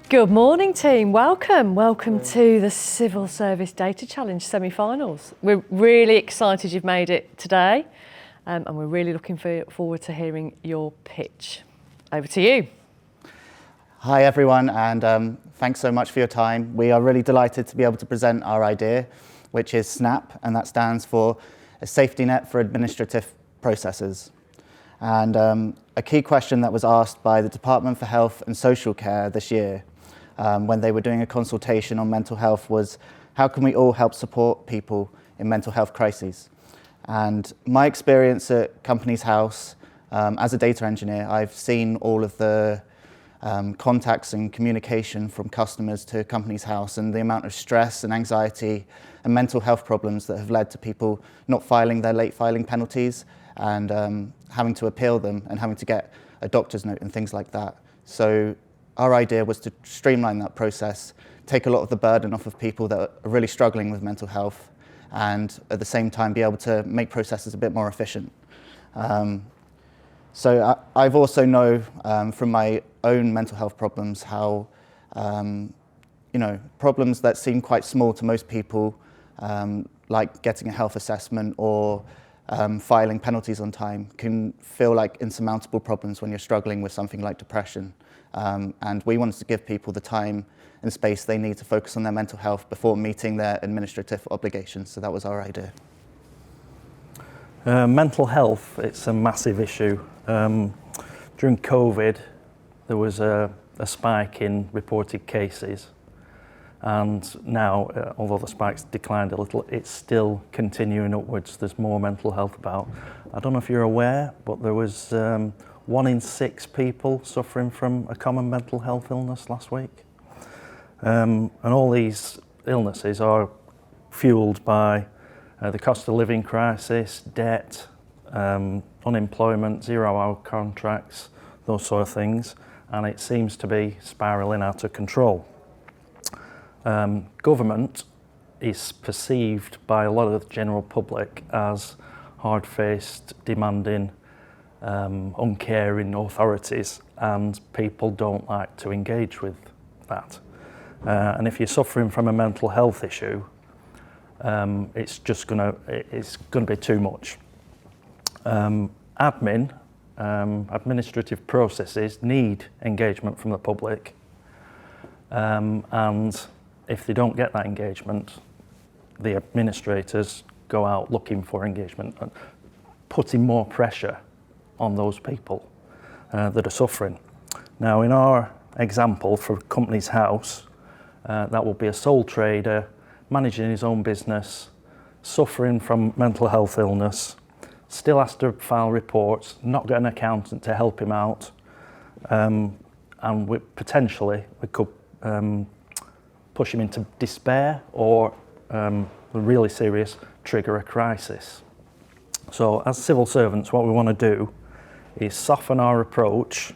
Good morning, team. Welcome to the Civil Service Data Challenge semi-finals. We're really excited you've made it today, and we're really looking forward to hearing your pitch. Over to you. Hi everyone, and thanks so much for your time. We are really delighted to be able to present our idea, which is SNAP, and that stands for a safety net for administrative processes. And a key question that was asked by the Department for Health and Social Care this year when they were doing a consultation on mental health was, how can we all help support people in mental health crises? And my experience at Companies House, as a data engineer, I've seen all of the contacts and communication from customers to Companies House and the amount of stress and anxiety and mental health problems that have led to people not filing their late filing penalties and having to appeal them and having to get a doctor's note and things like that. So our idea was to streamline that process, take a lot of the burden off of people that are really struggling with mental health, and at the same time be able to make processes a bit more efficient. So I've also know from my own mental health problems how problems that seem quite small to most people, like getting a health assessment or filing penalties on time, can feel like insurmountable problems when you're struggling with something like depression. And we wanted to give people the time and space they need to focus on their mental health before meeting their administrative obligations. So that was our idea. Mental health, it's a massive issue. During COVID, there was a spike in reported cases. And now, although the spike's declined a little, it's still continuing upwards. There's more mental health about. I don't know if you're aware, but there was 1 in 6 people suffering from a common mental health illness last week. And all these illnesses are fueled by the cost of living crisis, debt, unemployment, 0-hour contracts, those sort of things. And it seems to be spiralling out of control. Government is perceived by a lot of the general public as hard-faced, demanding, uncaring authorities, and people don't like to engage with that. And if you're suffering from a mental health issue, it's gonna be too much. Administrative processes need engagement from the public, and if they don't get that engagement, the administrators go out looking for engagement and putting more pressure on those people that are suffering. Now, in our example for Companies House, that will be a sole trader managing his own business, suffering from mental health illness, still has to file reports, not get an accountant to help him out, and potentially we could push him into despair or really serious, trigger a crisis. So as civil servants, what we want to do is soften our approach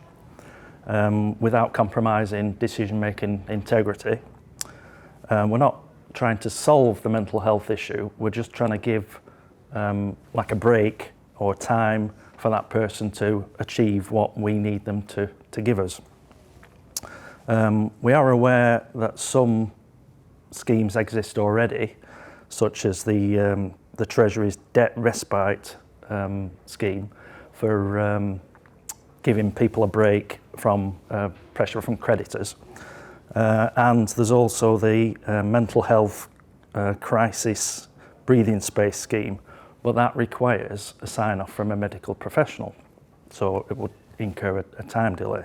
without compromising decision-making integrity. We're not trying to solve the mental health issue, we're just trying to give like a break or time for that person to achieve what we need them to give us. We are aware that some schemes exist already, such as the Treasury's debt respite scheme for giving people a break from pressure from creditors. And there's also the mental health crisis breathing space scheme, but that requires a sign-off from a medical professional, so it would incur a time delay.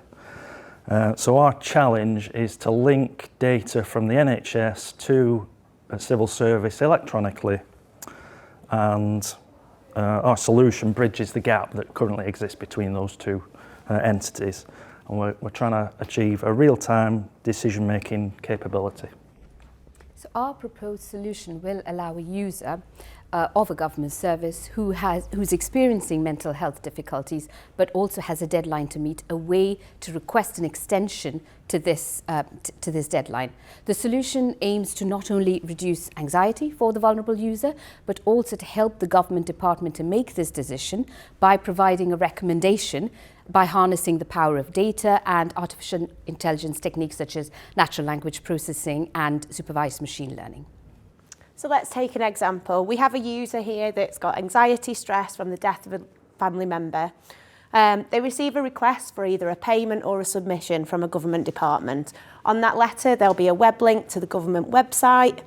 So our challenge is to link data from the NHS to a civil service electronically, and our solution bridges the gap that currently exists between those two entities, and we're trying to achieve a real-time decision-making capability. So our proposed solution will allow a user of a government service who's experiencing mental health difficulties but also has a deadline to meet, a way to request an extension to this deadline. The solution aims to not only reduce anxiety for the vulnerable user but also to help the government department to make this decision by providing a recommendation by harnessing the power of data and artificial intelligence techniques such as natural language processing and supervised machine learning. So let's take an example. We have a user here that's got anxiety, stress from the death of a family member. They receive a request for either a payment or a submission from a government department. On that letter, there'll be a web link to the government website.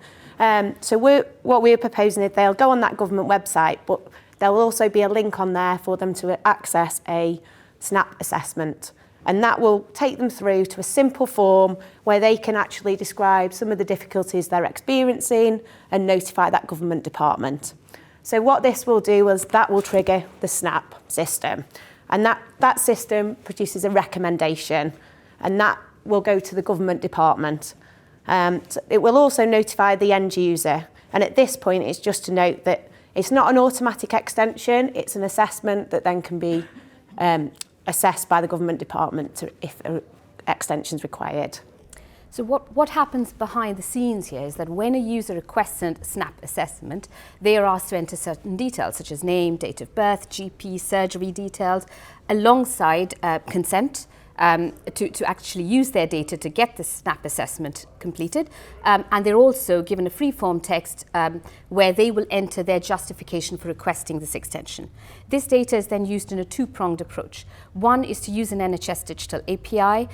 So what we're proposing is they'll go on that government website, but there'll also be a link on there for them to access a SNAP assessment. And that will take them through to a simple form where they can actually describe some of the difficulties they're experiencing and notify that government department. So what this will do is that will trigger the SNAP system. And that system produces a recommendation, and that will go to the government department. It will also notify the end user. And at this point, it's just to note that it's not an automatic extension, it's an assessment that then can be assessed by the government department if extension is required. So what happens behind the scenes here is that when a user requests a SNAP assessment, they are asked to enter certain details such as name, date of birth, GP, surgery details, alongside consent to actually use their data to get the SNAP assessment completed. And they're also given a free-form text where they will enter their justification for requesting this extension. This data is then used in a two-pronged approach. One is to use an NHS Digital API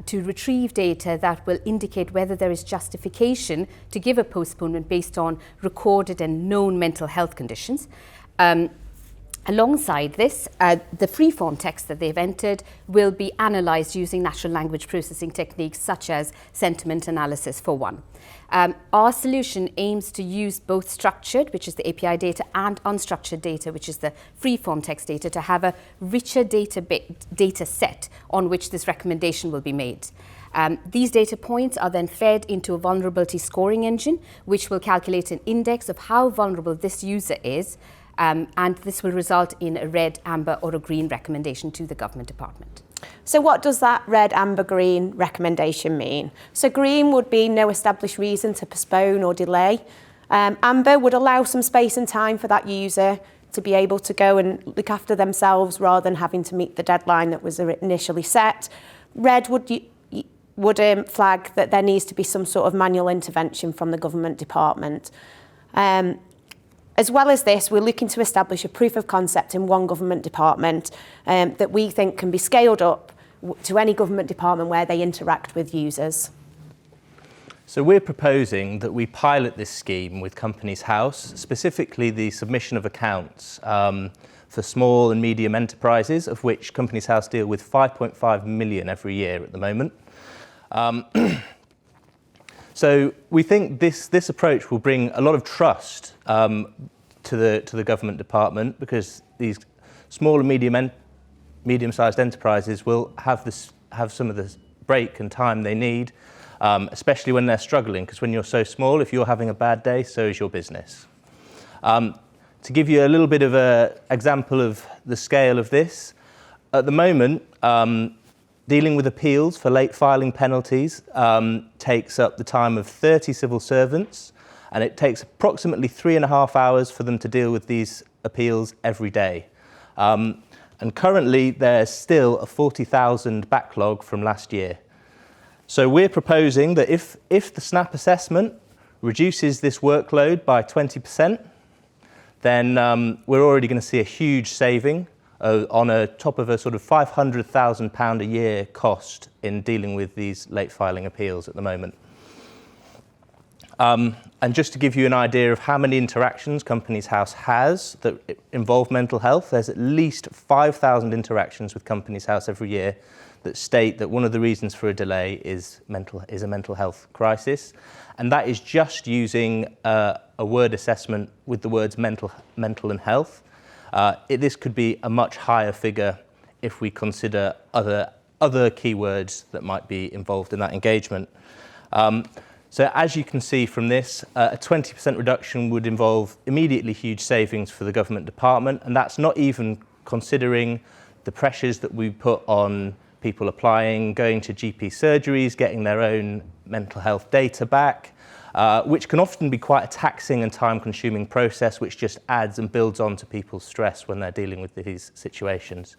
to retrieve data that will indicate whether there is justification to give a postponement based on recorded and known mental health conditions. Alongside this, the free-form text that they've entered will be analysed using natural language processing techniques such as sentiment analysis for one. Our solution aims to use both structured, which is the API data, and unstructured data, which is the free-form text data, to have a richer data set on which this recommendation will be made. These data points are then fed into a vulnerability scoring engine, which will calculate an index of how vulnerable this user is, and this will result in a red, amber or a green recommendation to the government department. So what does that red, amber, green recommendation mean? So green would be no established reason to postpone or delay. Amber would allow some space and time for that user to be able to go and look after themselves rather than having to meet the deadline that was initially set. Red would flag that there needs to be some sort of manual intervention from the government department. As well as this, we're looking to establish a proof of concept in one government department that we think can be scaled up to any government department where they interact with users. So we're proposing that we pilot this scheme with Companies House, specifically the submission of accounts for small and medium enterprises, of which Companies House deal with 5.5 million every year at the moment. So we think this approach will bring a lot of trust to the government department, because these small and medium-sized enterprises will have some of the break and time they need, especially when they're struggling, because when you're so small, if you're having a bad day, so is your business. To give you a little bit of an example of the scale of this, at the moment, dealing with appeals for late filing penalties takes up the time of 30 civil servants, and it takes approximately 3.5 hours for them to deal with these appeals every day. And currently, there's still a 40,000 backlog from last year. So we're proposing that if the SNAP assessment reduces this workload by 20%, then we're already going to see a huge saving on a top of a sort of £500,000 a year cost in dealing with these late filing appeals at the moment. And just to give you an idea of how many interactions Companies House has that involve mental health, there's at least 5,000 interactions with Companies House every year that state that one of the reasons for a delay is a mental health crisis. And that is just using a word assessment with the words mental and health. This could be a much higher figure if we consider other keywords that might be involved in that engagement. So as you can see from this, a 20% reduction would involve immediately huge savings for the government department, and that's not even considering the pressures that we put on people applying, going to GP surgeries, getting their own mental health data back, which can often be quite a taxing and time-consuming process, which just adds and builds on to people's stress when they're dealing with these situations.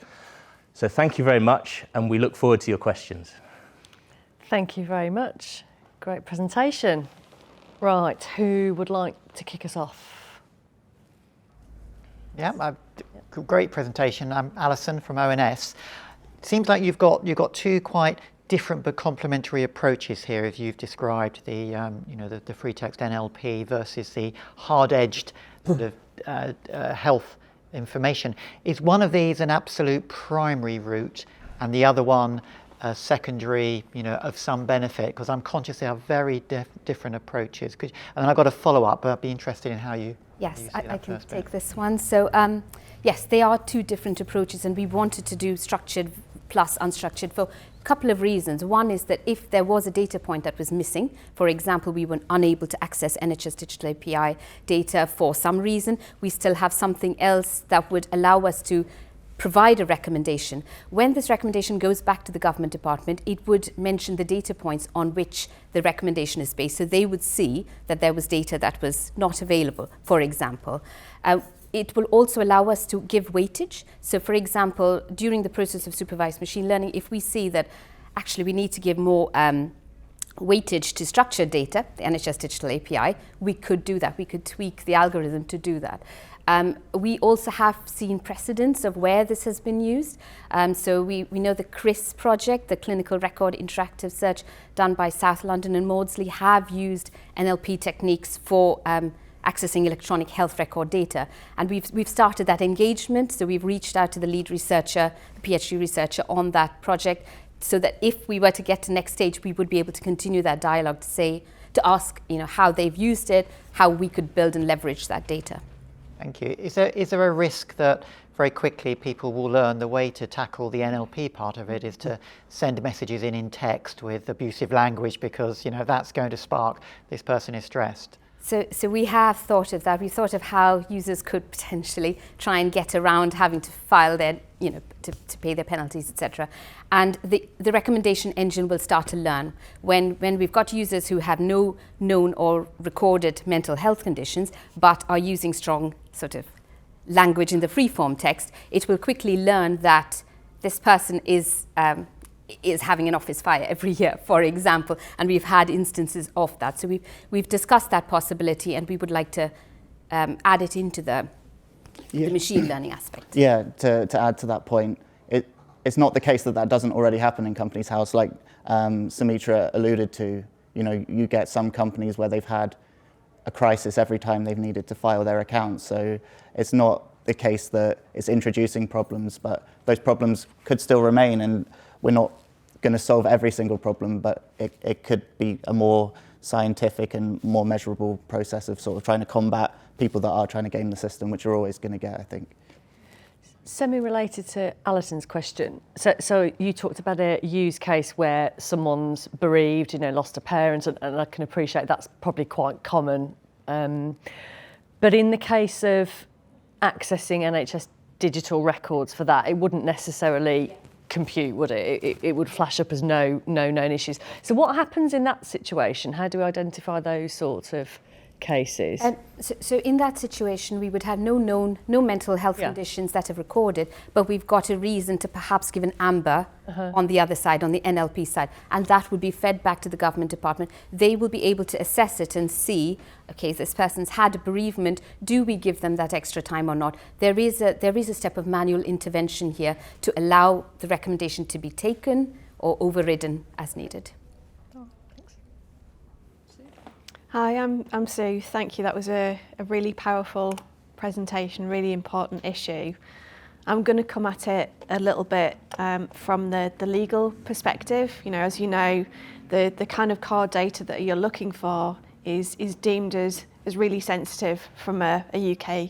So thank you very much, and we look forward to your questions. Thank you very much. Great presentation. Right, who would like to kick us off? Yeah, great presentation. I'm Alison from ONS. It seems like you've got two quite different but complementary approaches here, as you've described the the free text NLP versus the hard-edged sort of health information. Is one of these an absolute primary route, and the other one a secondary, of some benefit? Because I'm conscious they are very different approaches. And I've got a follow-up, but I'd be interested in how you. Yes, I can take this one. So yes, they are two different approaches, and we wanted to do structured plus unstructured for a couple of reasons. One is that if there was a data point that was missing, for example, we were unable to access NHS Digital API data for some reason, we still have something else that would allow us to provide a recommendation. When this recommendation goes back to the government department, it would mention the data points on which the recommendation is based. So they would see that there was data that was not available, for example. It will also allow us to give weightage. So for example, during the process of supervised machine learning, if we see that actually we need to give more weightage to structured data, the NHS Digital API, we could do that. We could tweak the algorithm to do that. We also have seen precedents of where this has been used. So we know the CRIS project, the Clinical Record Interactive Search done by South London and Maudsley, have used NLP techniques for accessing electronic health record data. And we've started that engagement. So we've reached out to the lead researcher, the PhD researcher on that project, so that if we were to get to next stage, we would be able to continue that dialogue to ask how they've used it, how we could build and leverage that data. Thank you. Is there a risk that very quickly people will learn the way to tackle the NLP part of it is to send messages in text with abusive language, because that's going to spark this person is stressed? So we have thought of that. We thought of how users could potentially try and get around having to file their, to pay their penalties, etc. And the recommendation engine will start to learn. When we've got users who have no known or recorded mental health conditions, but are using strong sort of language in the free-form text, it will quickly learn that this person is having an office fire every year, for example, and we've had instances of that. So we've discussed that possibility, and we would like to add it into the machine learning aspect. Yeah, to add to that point, it's not the case that doesn't already happen in Companies House. Like Sumitra alluded to, you get some companies where they've had a crisis every time they've needed to file their accounts. So it's not the case that it's introducing problems, but those problems could still remain, and we're not going to solve every single problem, but it could be a more scientific and more measurable process of sort of trying to combat people that are trying to game the system, which you're always going to get, I think. Semi-related to Alison's question, so you talked about a use case where someone's bereaved, lost a parent, and I can appreciate that's probably quite common. But in the case of accessing NHS digital records for that, it wouldn't necessarily compute, would it? It would flash up as no known issues. So what happens in that situation? How do we identify those sorts of cases? So in that situation, we would have no mental health conditions that are recorded, but we've got a reason to perhaps give an amber on the other side, on the NLP side, and that would be fed back to the government department. They will be able to assess it and see, okay, this person's had a bereavement, do we give them that extra time or not? There is a step of manual intervention here to allow the recommendation to be taken or overridden as needed. Hi, I'm Sue. Thank you. That was a really powerful presentation, really important issue. I'm going to come at it a little bit from the legal perspective. As you know, the kind of card data that you're looking for is deemed as really sensitive from a UK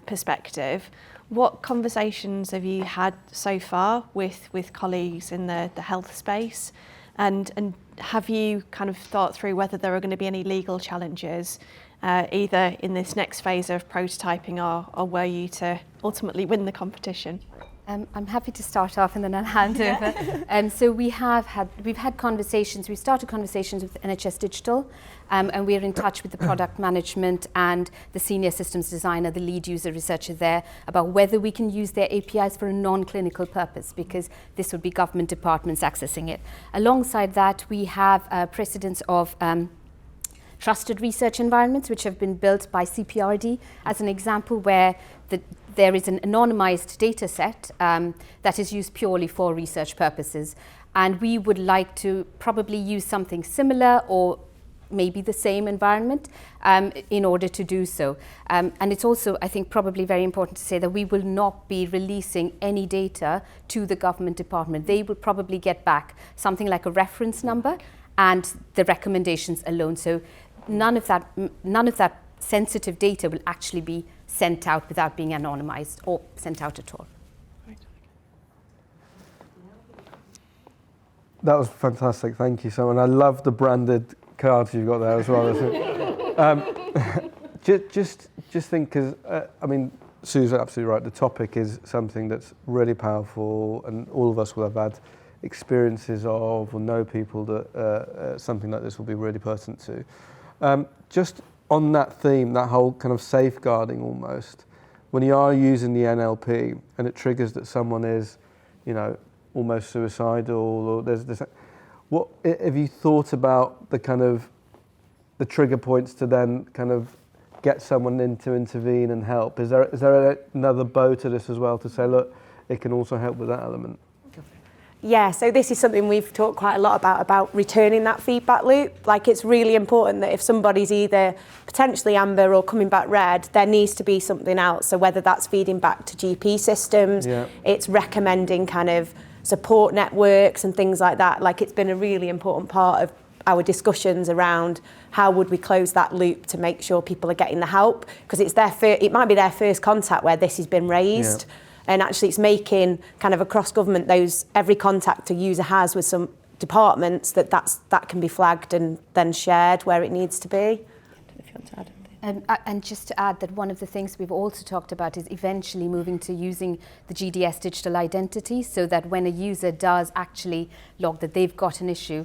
perspective. What conversations have you had so far with colleagues in the health space? And have you kind of thought through whether there are going to be any legal challenges, either in this next phase of prototyping or were you to ultimately win the competition? I'm happy to start off and then I'll hand over. So we've had conversations, we started conversations with NHS Digital, and we're in touch with the product management and the senior systems designer, the lead user researcher there, about whether we can use their APIs for a non-clinical purpose, because this would be government departments accessing it. Alongside that, we have precedents of trusted research environments which have been built by CPRD as an example, where there is an anonymized data set that is used purely for research purposes. And we would like to probably use something similar or maybe the same environment in order to do so. And it's also, I think, probably very important to say that we will not be releasing any data to the government department. They will probably get back something like a reference number and the recommendations alone. So none of that sensitive data will actually be sent out without being anonymized or sent out at all. That was fantastic, thank you so much. And I love the branded cards you've got there as well. Just think, because I mean, Sue's absolutely right. The topic is something that's really powerful, and all of us will have had experiences of or know people that something like this will be really pertinent to. Just on that theme, that whole kind of safeguarding almost, when you are using the NLP and it triggers that someone is, you know, almost suicidal, or there's this, what have you thought about the kind of the trigger points to then kind of get someone in to intervene and help? Is there another bow to this as well, to say, look, it can also help with that element? Yeah, so this is something we've talked quite a lot about returning that feedback loop. Like, it's really important that if somebody's either potentially amber or coming back red, there needs to be something else. So whether that's feeding back to GP systems, it's recommending kind of support networks and things like that. Like, it's been a really important part of our discussions around how would we close that loop to make sure people are getting the help, because it's it might be their first contact where this has been raised. Yeah. And actually it's making kind of across government every contact a user has with some departments that can be flagged and then shared where it needs to be. I don't know if you want to add. And just to add that one of the things we've also talked about is eventually moving to using the GDS digital identity, so that when a user does actually log that they've got an issue,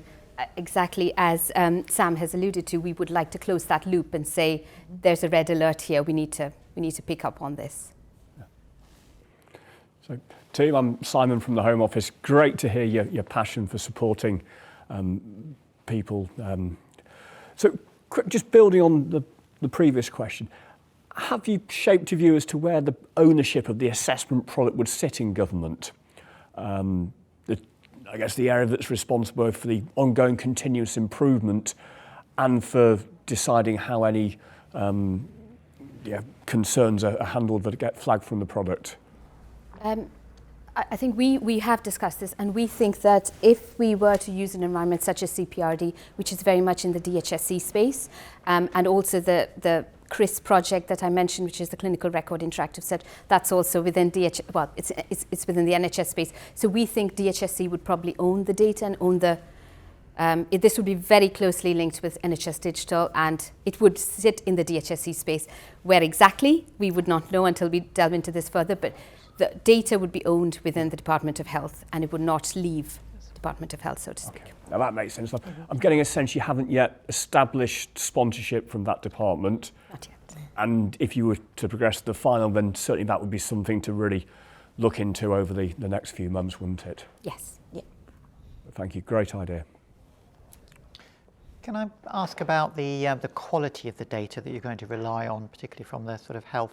exactly as Sam has alluded to, we would like to close that loop and say there's a red alert here, we need to pick up on this. So, team, I'm Simon from the Home Office. Great to hear your passion for supporting people. So, just building on the previous question, have you shaped your view as to where the ownership of the assessment product would sit in government? I guess the area that's responsible for the ongoing continuous improvement and for deciding how any concerns are handled that get flagged from the product. I think we have discussed this, and we think that if we were to use an environment such as CPRD, which is very much in the DHSC space, and also the CRIS project that I mentioned, which is the Clinical Record Interactive Set, that's also within it's within the NHS space. So we think DHSC would probably own the data and own the. This would be very closely linked with NHS Digital, and it would sit in the DHSC space. Where exactly, we would not know until we delve into this further, but the data would be owned within the Department of Health, and it would not leave the Department of Health, so to speak. Okay. Now that makes sense. I'm getting a sense you haven't yet established sponsorship from that department. Not yet. And if you were to progress to the final, then certainly that would be something to really look into over the next few months, wouldn't it? Yes. Yeah. Thank you. Great idea. Can I ask about the quality of the data that you're going to rely on, particularly from the sort of health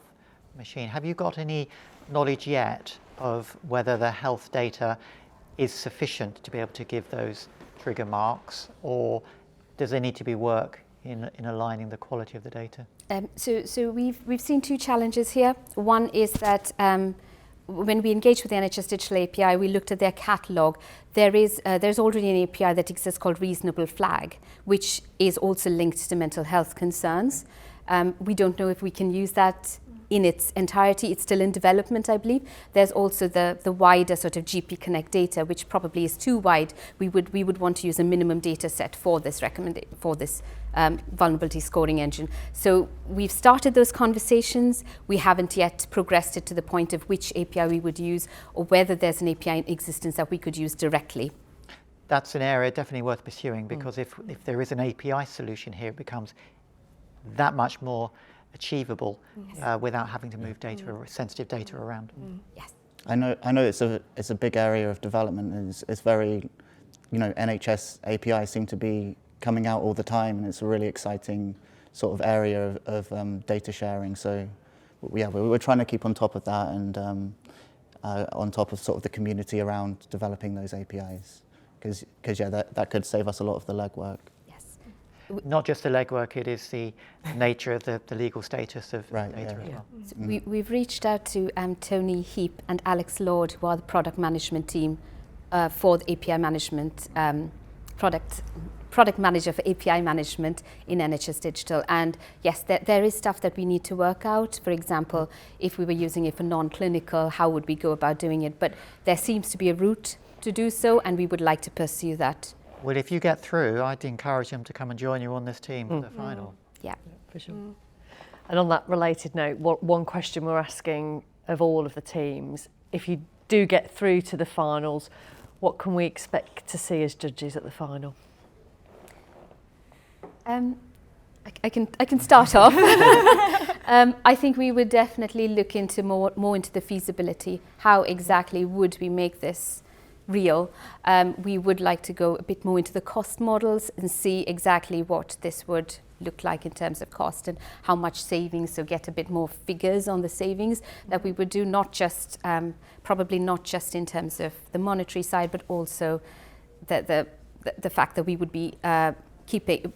machine? Have you got any knowledge yet of whether the health data is sufficient to be able to give those trigger marks, or does there need to be work in aligning the quality of the data? So we've seen two challenges here. One is that when we engaged with the NHS Digital API, we looked at their catalogue. There's already an API that exists called Reasonable Flag, which is also linked to mental health concerns. We don't know if we can use that in its entirety. It's still in development, I believe. There's also the wider sort of GP Connect data, which probably is too wide. We would want to use a minimum data set for this vulnerability scoring engine. So we've started those conversations. We haven't yet progressed it to the point of which API we would use or whether there's an API in existence that we could use directly. That's an area definitely worth pursuing, because if there is an API solution here, it becomes that much more achievable without having to move data or sensitive data around. Yes. I know it's a big area of development, and it's very, NHS APIs seem to be coming out all the time, and it's a really exciting sort of area of data sharing. So yeah, we're trying to keep on top of that, and on top of sort of the community around developing those APIs, because yeah, that could save us a lot of the legwork. Yes. Not just the legwork, it is the nature of the legal status of data as well. So we've reached out to Tony Heap and Alex Lord, who are the product management team for the API management, product manager for API management in NHS Digital. And yes, there is stuff that we need to work out. For example, if we were using it for non-clinical, how would we go about doing it? But there seems to be a route to do so, and we would like to pursue that. Well, if you get through, I'd encourage them to come and join you on this team for the final. Yeah, for sure. And on that related note, one question we're asking of all of the teams, if you do get through to the finals, what can we expect to see as judges at the final? I can start off. I think we would definitely look into more into the feasibility. How exactly would we make this real? We would like to go a bit more into the cost models and see exactly what this would look like in terms of cost and how much savings, so get a bit more figures on the savings that we would do, not just probably not just in terms of the monetary side, but also the fact that we would be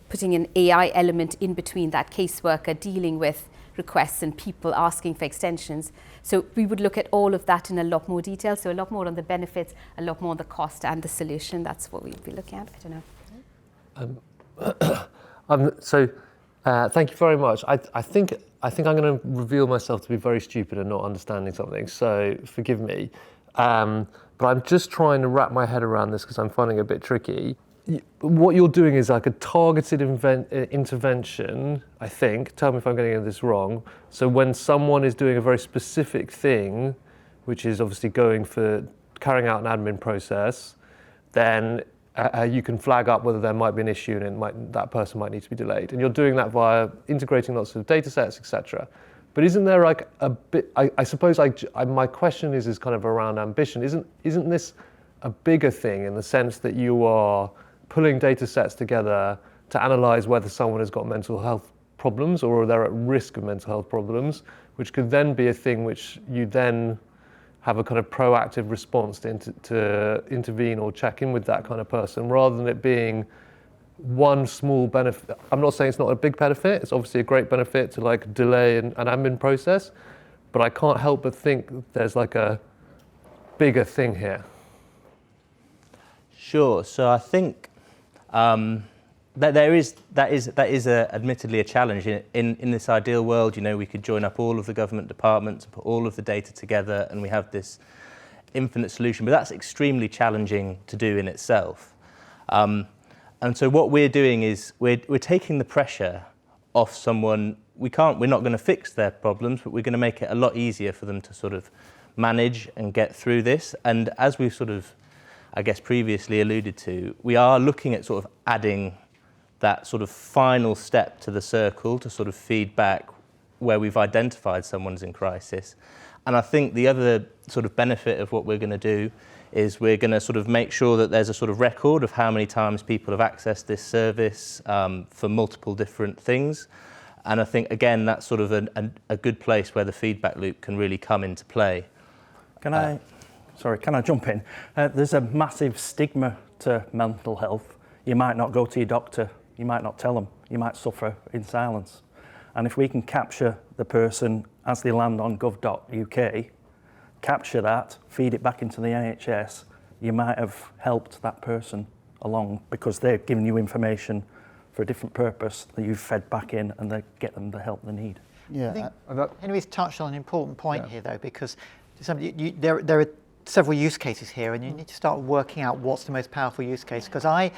putting an AI element in between that caseworker dealing with requests and people asking for extensions. So we would look at all of that in a lot more detail, so a lot more on the benefits, a lot more on the cost and the solution. That's what we'd be looking at. I don't know. So thank you very much. I think I'm going to reveal myself to be very stupid and not understanding something, so forgive me. But I'm just trying to wrap my head around this because I'm finding it a bit tricky. What you're doing is like a targeted intervention, I think. Tell me if I'm getting this wrong. So when someone is doing a very specific thing, which is obviously carrying out an admin process, then you can flag up whether there might be an issue and that person might need to be delayed. And you're doing that via integrating lots of data sets, etc. But isn't there like a bit, I suppose my question is kind of around ambition. Isn't this a bigger thing in the sense that you are pulling data sets together to analyse whether someone has got mental health problems or they're at risk of mental health problems, which could then be a thing which you then have a kind of proactive response to intervene or check in with that kind of person, rather than it being one small benefit. I'm not saying it's not a big benefit, it's obviously a great benefit to like delay an admin process, but I can't help but think there's like a bigger thing here. Sure. So I think that is admittedly a challenge. In this ideal world, we could join up all of the government departments, put all of the data together, and we have this infinite solution. But that's extremely challenging to do in itself. And so what we're doing is we're taking the pressure off someone. We're not going to fix their problems, but we're going to make it a lot easier for them to sort of manage and get through this. And as we've sort of, I guess, previously alluded to, we are looking at sort of adding that sort of final step to the circle to sort of feed back where we've identified someone's in crisis. And I think the other sort of benefit of what we're going to do is we're going to sort of make sure that there's a sort of record of how many times people have accessed this service for multiple different things. And I think, again, that's sort of a good place where the feedback loop can really come into play. Can I jump in? There's a massive stigma to mental health. You might not go to your doctor, you might not tell them, you might suffer in silence. And if we can capture the person as they land on gov.uk, capture that, feed it back into the NHS, you might have helped that person along because they're giving you information for a different purpose that you've fed back in, and they get them the help they need. Yeah. I think And that, Henry's touched on an important point Yeah. here, though, because there are several use cases here, and you need to start working out what's the most powerful use case. Because I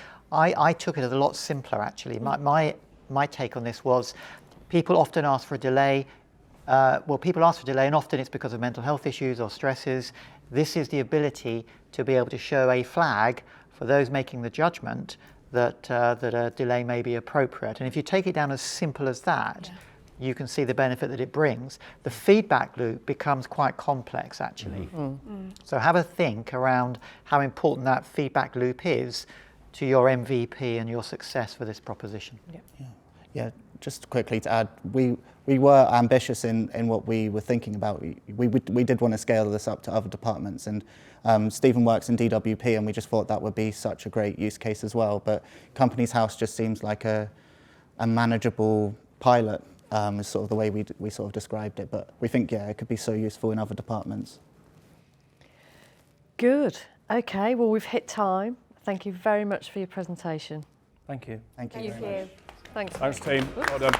took it as a lot simpler, actually. My take on this was people often ask for a delay. People ask for delay, and often it's because of mental health issues or stresses. This is the ability to be able to show a flag for those making the judgment that a delay may be appropriate. And if you take it down as simple as that, you can see the benefit that it brings. The feedback loop becomes quite complex, actually. So have a think around how important that feedback loop is to your MVP and your success for this proposition. Yeah, just quickly to add, we were ambitious in what we were thinking about. We did want to scale this up to other departments, and Stephen works in DWP, and we just thought that would be such a great use case as well. But Companies House just seems like a manageable pilot, is sort of the way we sort of described it. But we think, it could be so useful in other departments. Good. Okay, well, we've hit time. Thank you very much for your presentation. Thank you. Thank you. Thank you. Thanks. Thanks, team. Well done.